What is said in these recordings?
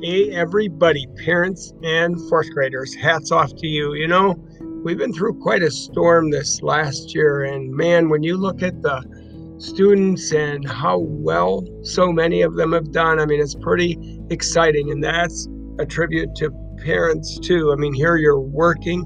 Hey, everybody, parents and fourth graders, hats off to you. We've been through quite a storm this last year, and man, when you look at the students and how well so many of them have done, I mean, it's pretty exciting, and that's a tribute to parents too. I mean, here you're working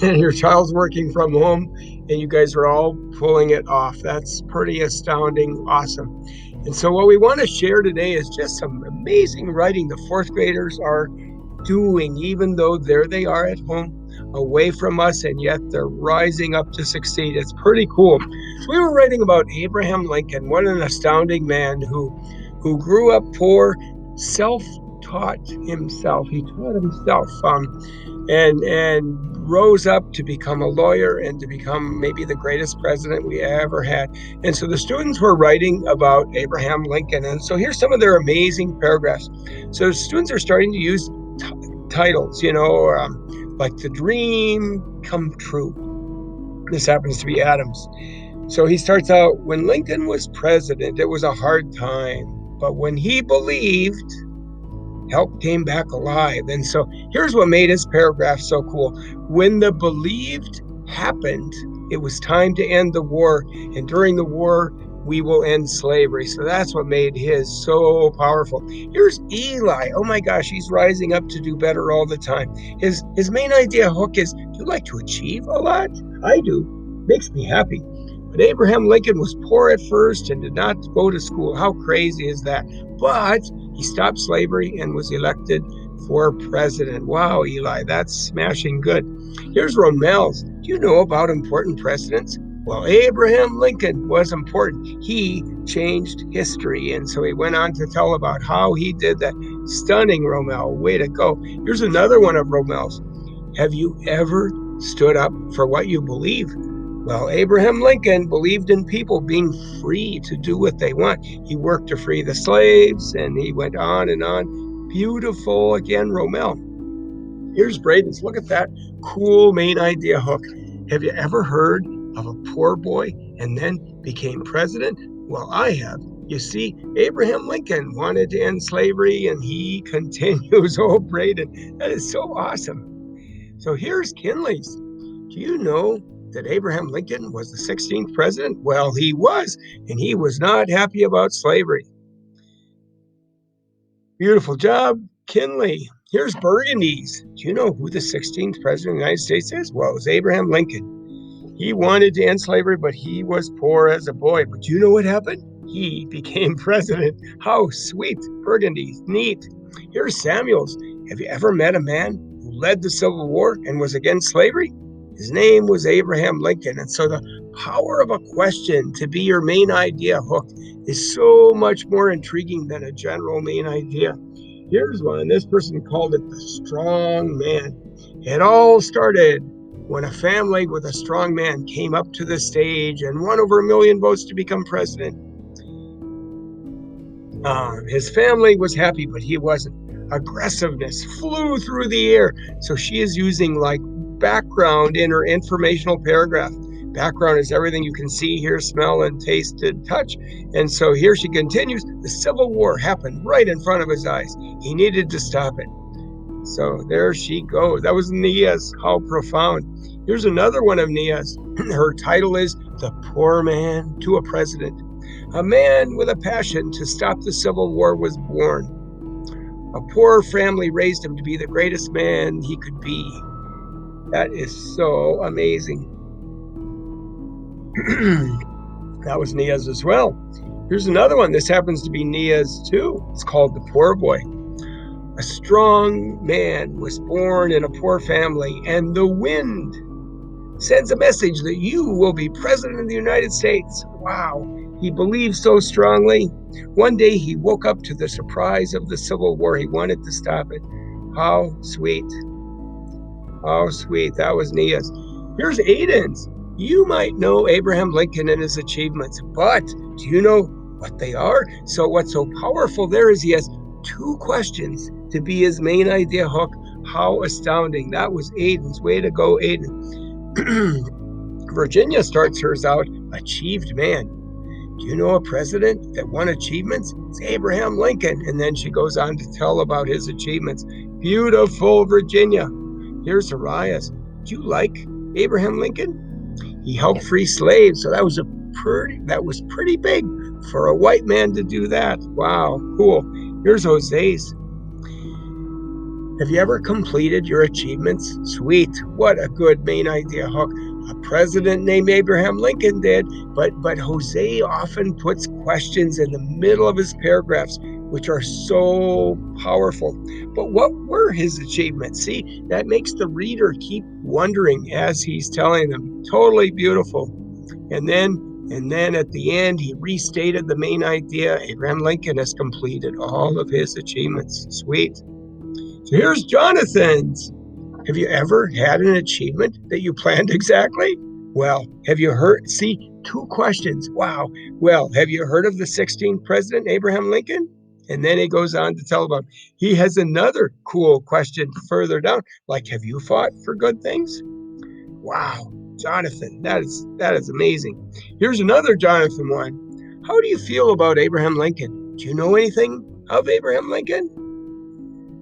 and your child's working from home, and you guys are all pulling it off. That's pretty astounding, awesome. And so, what we want to share today is just some amazing writing the fourth graders are doing, even though there they are at home, away from us, and yet they're rising up to succeed. It's pretty cool. So we were writing about Abraham Lincoln. What an astounding man who grew up poor, self-taught himself. He taught himself, and rose up to become a lawyer and to become maybe the greatest president we ever had. And so the students were writing about Abraham Lincoln. And so here's some of their amazing paragraphs. So students are starting to use titles, like The Dream Come True. This happens to be Adams. So he starts out, when Lincoln was president, it was a hard time, but when he believed, help came back alive. And so here's what made his paragraph so cool. When the believed happened, it was time to end the war. And during the war, we will end slavery. So that's what made his so powerful. Here's Eli. Oh my gosh, he's rising up to do better all the time. His main idea hook is, do you like to achieve a lot? I do. Makes me happy. But Abraham Lincoln was poor at first and did not go to school. How crazy is that? But he stopped slavery and was elected for president. Wow, Eli, that's smashing good. Here's Romel's. Do you know about important presidents? Well, Abraham Lincoln was important. He changed history. And so he went on to tell about how he did that. Stunning, Romel. Way to go. Here's another one of Romel's. Have you ever stood up for what you believe? Well, Abraham Lincoln believed in people being free to do what they want. He worked to free the slaves, and he went on and on. Beautiful again, Romel. Here's Braden's. Look at that cool main idea hook. Have you ever heard of a poor boy and then became president? Well, I have. You see, Abraham Lincoln wanted to end slavery, and he continues. Oh, Braden, that is so awesome. So here's Kinley's. Do you know that Abraham Lincoln was the 16th president? Well, he was, and he was not happy about slavery. Beautiful job, Kinley. Here's Burgundy's. Do you know who the 16th president of the United States is? Well, it was Abraham Lincoln. He wanted to end slavery, but he was poor as a boy. But do you know what happened? He became president. How sweet. Burgundy's. Neat. Here's Samuel's. Have you ever met a man who led the Civil War and was against slavery? His name was Abraham Lincoln. And so the power of a question to be your main idea hook is so much more intriguing than a general main idea. Here's one. This person called it the strong man. It all started when a family with a strong man came up to the stage and won over 1 million votes to become president. His family was happy, but he wasn't. Aggressiveness flew through the air. So she is using like background in her informational paragraph. Background is everything you can see, hear, smell, and taste and touch. And so here she continues. The Civil War happened right in front of his eyes. He needed to stop it. So there she goes. That was Nia's. How profound. Here's another one of Nia's. Her title is The Poor Man to a President. A man with a passion to stop the Civil War was born. A poor family raised him to be the greatest man he could be. That is so amazing. That was Nia's as well. Here's another one. This happens to be Nia's too. It's called The Poor Boy. A strong man was born in a poor family, and the wind sends a message that you will be president of the United States. Wow. He believed so strongly. One day he woke up to the surprise of the Civil War. He wanted to stop it. How sweet. How sweet. That was Nia's. Here's Aiden's. You might know Abraham Lincoln and his achievements, but do you know what they are? So what's so powerful there is he has 2 questions to be his main idea hook. How astounding. That was Aiden's. Way to go, Aiden. Virginia starts hers out, achieved man. Do you know a president that won achievements? It's Abraham Lincoln. And then she goes on to tell about his achievements. Beautiful Virginia. Here's Arias. Do you like Abraham Lincoln? He helped free slaves, so that was pretty big for a white man to do that. Wow, cool. Here's Jose's. Have you ever completed your achievements? Sweet. What a good main idea hook. A president named Abraham Lincoln did, but Jose often puts questions in the middle of his paragraphs, which are so powerful. But what were his achievements? See, that makes the reader keep wondering as he's telling them. Totally beautiful. And then at the end, he restated the main idea. Abraham Lincoln has completed all of his achievements. Sweet. So here's Jonathan's. Have you ever had an achievement that you planned exactly? Well, have you heard? See, 2 questions. Wow. Well, have you heard of the 16th president, Abraham Lincoln? And then he goes on to tell about, he has another cool question further down, like, have you fought for good things? Wow, Jonathan, that is amazing. Here's another Jonathan one. How do you feel about Abraham Lincoln? Do you know anything of Abraham Lincoln?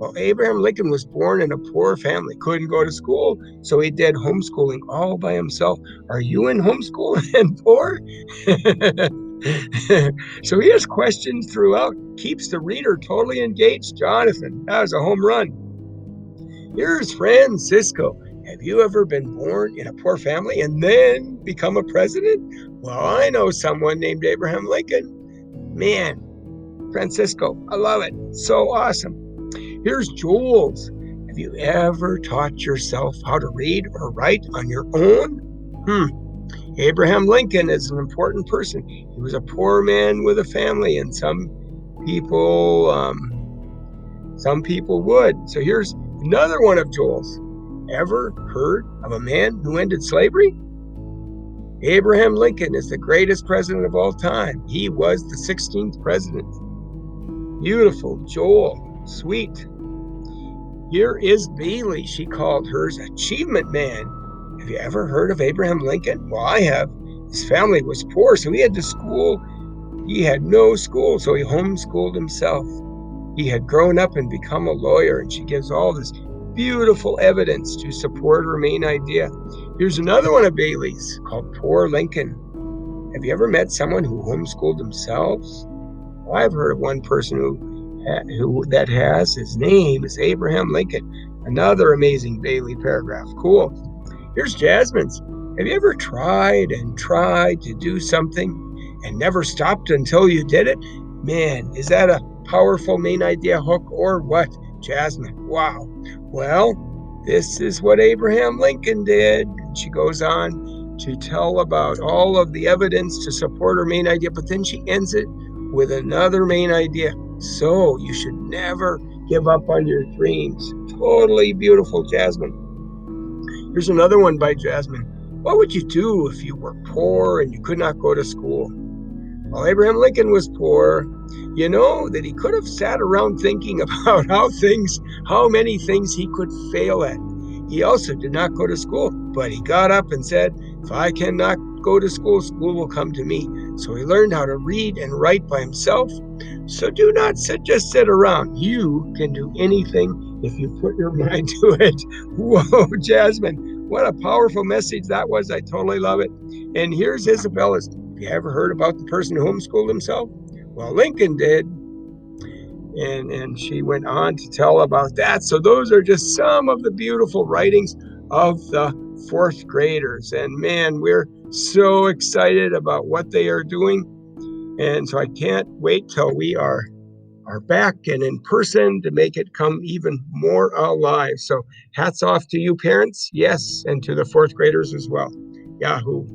Well, Abraham Lincoln was born in a poor family, couldn't go to school, so he did homeschooling all by himself. Are you in homeschool and poor? So he has questions throughout, keeps the reader totally engaged. Jonathan, that was a home run. Here's Francisco. Have you ever been born in a poor family and then become a president? Well, I know someone named Abraham Lincoln. Man, Francisco, I love it. So awesome. Here's Jules. Have you ever taught yourself how to read or write on your own? Abraham Lincoln is an important person. He was a poor man with a family, and some people would. So here's another one of Jules. Ever heard of a man who ended slavery? Abraham Lincoln is the greatest president of all time. He was the 16th president. Beautiful, Joel. Sweet. Here is Bailey. She called hers Achievement Man. Have you ever heard of Abraham Lincoln? Well, I have. His family was poor, so he had no school, so he homeschooled himself. He had grown up and become a lawyer, and she gives all this beautiful evidence to support her main idea. Here's another one of Bailey's called Poor Lincoln. Have you ever met someone who homeschooled themselves? Well, I've heard of one person that has. His name is Abraham Lincoln. Another amazing Bailey paragraph. Cool. Here's Jasmine's. Have you ever tried to do something and never stopped until you did it? Man, is that a powerful main idea hook or what, Jasmine? Wow. Well, this is what Abraham Lincoln did. She goes on to tell about all of the evidence to support her main idea, but then she ends it with another main idea. So you should never give up on your dreams. Totally beautiful, Jasmine. Here's another one by Jasmine. What would you do if you were poor and you could not go to school? Well, Abraham Lincoln was poor. You know that he could have sat around thinking about how many things he could fail at. He also did not go to school, but he got up and said, if I cannot go to school, school will come to me. So he learned how to read and write by himself. So do not just sit around. You can do anything if you put your mind to it. Whoa, Jasmine, what a powerful message that was. I totally love it. And here's Isabella's. Have you ever heard about the person who homeschooled himself? Well, Lincoln did. And she went on to tell about that. So those are just some of the beautiful writings of the 4th graders. And man, we're so excited about what they are doing. And so I can't wait till we are back and in person to make it come even more alive. So hats off to you parents, yes, and to the 4th graders as well. Yahoo.